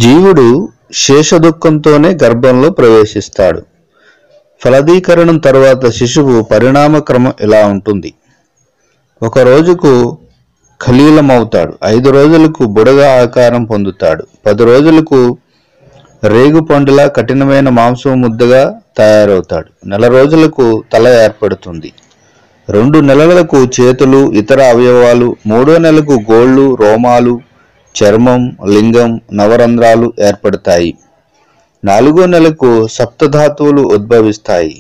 జీవుడు శేషదుఃఖంతోనే గర్భంలో ప్రవేశిస్తాడు. ఫలదీకరణం తరువాత శిశువు పరిణామ క్రమం ఇలా ఉంటుంది. ఒక రోజుకు ఖలీలమవుతాడు, 5 రోజులకు బుడగ ఆకారం పొందుతాడు, 10 రోజులకు రేగు పండులా కఠినమైన మాంసం ముద్దగా తయారవుతాడు, 1 రోజులకు తల ఏర్పడుతుంది, 2 నెలలకు చేతులు ఇతర అవయవాలు, 3వ నెలకు గోళ్ళు, రోమాలు, చర్మం, లింగం, నవరంధ్రాలు ఏర్పడతాయి, 4వ నెలకు సప్తధాతువులు ఉద్భవిస్తాయి,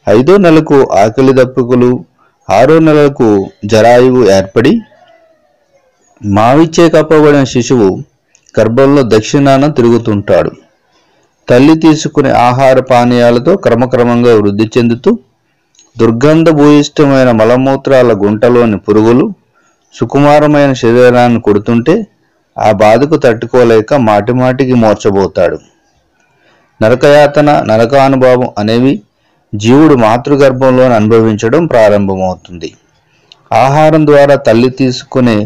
5వ నెలకు ఆకలి దప్పుకులు, 6వ నెలకు జరాయువు ఏర్పడి మావిచ్చే కప్పబడిన శిశువు గర్భంలో దక్షిణాన తిరుగుతుంటాడు. తల్లి తీసుకునే ఆహార పానీయాలతో క్రమక్రమంగా వృద్ధి చెందుతూ దుర్గంధభూయిష్టమైన మలమూత్రాల గుంటలోని పురుగులు సుకుమారమైన శరీరాన్ని కొడుతుంటే ఆ బాధకు తట్టుకోలేక మాటిమాటికి మూర్చబోతాడు. నరకయాతన, నరకానుభవం అనేవి జీవుడు మాతృగర్భంలోనే అనుభవించడం ప్రారంభమవుతుంది. ఆహారం ద్వారా తల్లి తీసుకునే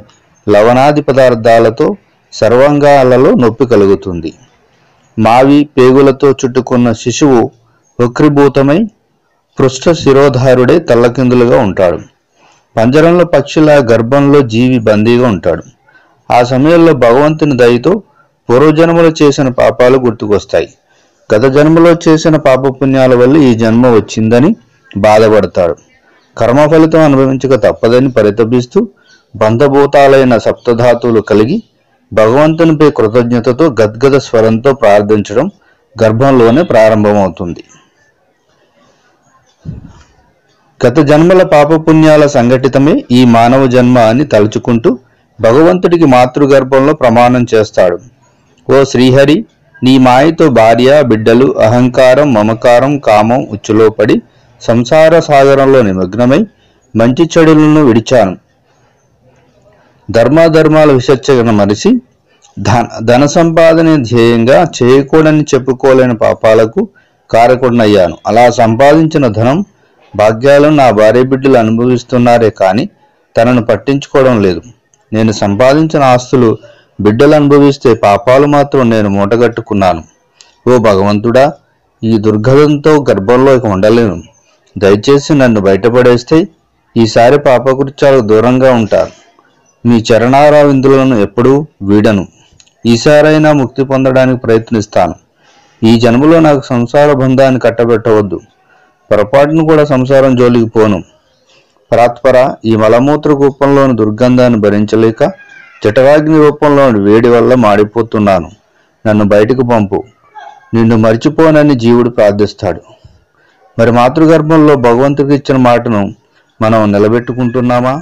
లవణాది పదార్థాలతో సర్వాంగాలలో నొప్పి కలుగుతుంది. మావి పేగులతో చుట్టుకున్న శిశువు వక్రీభూతమై పృష్ఠ శిరోధారుడే తల్లకిందులుగా ఉంటాడు. పంజరంలో పక్షిలా గర్భంలో జీవి బందీగా ఉంటాడు. ఆ సమయంలో భగవంతుని దయతో పూర్వజన్మలో చేసిన పాపాలు గుర్తుకొస్తాయి. గత జన్మలో చేసిన పాపపుణ్యాల వల్ల ఈ జన్మ వచ్చిందని బాధపడతాడు. కర్మ ఫలితం అనుభవించక తప్పదని పరితపిస్తూ బంధభూతాలైన సప్తధాతువులు కలిగి భగవంతునిపై కృతజ్ఞతతో గద్గద స్వరంతో ప్రార్థించడం గర్భంలోనే ప్రారంభమవుతుంది. గత జన్మల పాపపుణ్యాల సంఘటితమే ఈ మానవ జన్మ అని తలుచుకుంటూ భగవంతుడికి మాతృగర్భంలో ప్రమాణం చేస్తాడు. ఓ శ్రీహరి, నీ మాయతో భార్య, బిడ్డలు, అహంకారం, మమకారం, కామం ఉచ్చులో పడి సంసార సాగరంలో నిమగ్నమై మంచి చెడులను విడిచాను. ధర్మాధర్మాల విచక్షణ మరిచి ధన సంపాదన ధ్యేయంగా చేయకూడని చెప్పుకోలేని పాపాలకు కారకుడనయ్యాను. అలా సంపాదించిన ధనం, భాగ్యాలను నా భార్య బిడ్డలు అనుభవిస్తున్నారే కానీ తనను పట్టించుకోవడం లేదు. నేను సంపాదించిన ఆస్తులు బిడ్డలు అనుభవిస్తే పాపాలు మాత్రం నేను మూటగట్టుకున్నాను. ఓ భగవంతుడా, ఈ దుర్గంధంతో గర్భంలో ఇక ఉండలేను. దయచేసి నన్ను బయటపడేస్తే ఈసారి పాపకృత్యాలకు దూరంగా ఉంటాను. మీ చరణారవిందులను ఎప్పుడూ వీడను. ఈసారైనా ముక్తి పొందడానికి ప్రయత్నిస్తాను. ఈ జన్మలో నాకు సంసార బంధాన్ని కట్టబెట్టవద్దు. పొరపాటును కూడా సంసారం జోలికి పోను. పరాత్పర, ఈ మలమూత్ర రూపంలోని దుర్గంధాన్ని భరించలేక జఠరాగ్ని రూపంలోని వేడి వల్ల మాడిపోతున్నాను. నన్ను బయటకు పంపు. నిన్ను మర్చిపోనని జీవుడు ప్రార్థిస్తాడు. మరి మాతృగర్భంలో భగవంతుడికి ఇచ్చిన మాటను మనం నిలబెట్టుకుంటున్నామా?